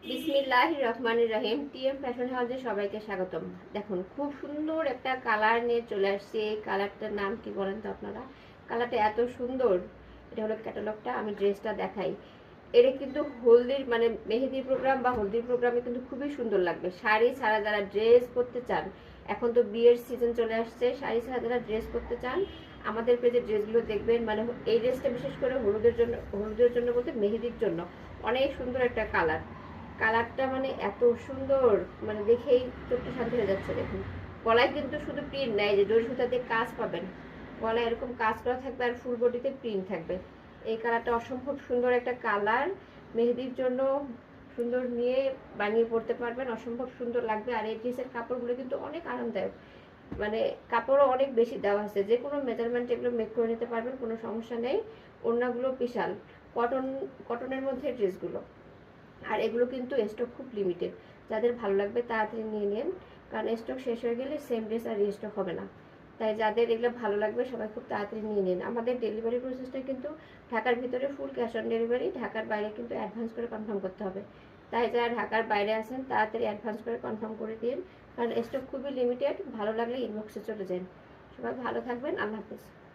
বিসমিল্লাহির রহমানির রহিম। TM fashion হাউসে সবাইকে স্বাগতম। দেখুন, খুব সুন্দর একটা কালার নিয়ে চলে আসছে। এই কালারটার নাম কি বলেন তো আপনারা? কালারটা এত সুন্দর। এটা হলো ক্যাটালগটা। আমি ড্রেসটা দেখাই। এটা কিন্তু হলদির মানে মেহেদি প্রোগ্রাম বা হলদির প্রোগ্রামে কিন্তু খুবই সুন্দর লাগবে। শাড়ি ছাড়া যারা ড্রেস পরতে চান, এখন তো বিয়ের সিজন চলে আসছে, শাড়ি ছাড়া যারা ড্রেস পরতে চান আমাদের পেজে ড্রেসগুলো দেখবেন। মানে এই ড্রেসটা বিশেষ করে হলুদের জন্য বলতে মেহেদির জন্য অনেক সুন্দর একটা কালারটা মানে এত সুন্দর, মানে দেখেই চোখটা শান্তি হয়ে যাচ্ছে। দেখুন, গলায় কিন্তু শুধু প্রিন্ট নাই, যে জরি সুতা দিয়ে কাজ পাবেন, গলায় এরকম কাজ করা থাকবে আর ফুল বডিতে প্রিন্ট থাকবে। এই কালারটা অসম্ভব সুন্দর একটা কালার, মেহেদির জন্য সুন্দর নিয়ে বানিয়ে পড়তে পারবেন, অসম্ভব সুন্দর লাগবে। আর এই ড্রেসের কাপড়গুলো কিন্তু অনেক আরামদায়ক, মানে কাপড়ও অনেক বেশি দেওয়া আছে, যে কোনো মেজারমেন্ট এগুলো মেক করে নিতে পারবেন, কোনো সমস্যা নেই। ওড়নাগুলো বিশাল কটনের মধ্যে ড্রেসগুলো। আর এগুলো কিন্তু স্টক খুব লিমিটেড, যাদের ভালো লাগবে তাড়াতাড়ি নিয়ে নিন, কারণ স্টক শেষ হয়ে গেলে সেম ড্রেস আর রিস্টক হবে না। তাই যাদের এগুলো ভালো লাগবে সবাই খুব তাড়াতাড়ি নিয়ে নিন। আমাদের ডেলিভারি প্রসেসটা কিন্তু ঢাকার ভিতরে ফুল ক্যাশ অন ডেলিভারি, ঢাকার বাইরে কিন্তু অ্যাডভান্স করে কনফার্ম করতে হবে। তাই যারা ঢাকার বাইরে আছেন তাড়াতাড়ি অ্যাডভান্স করে কনফার্ম করে দিন, কারণ স্টক খুবই লিমিটেড। ভালো লাগলে ইনবক্সে চলে যান। সবাই ভালো থাকবেন। আল্লাহ হাফেজ।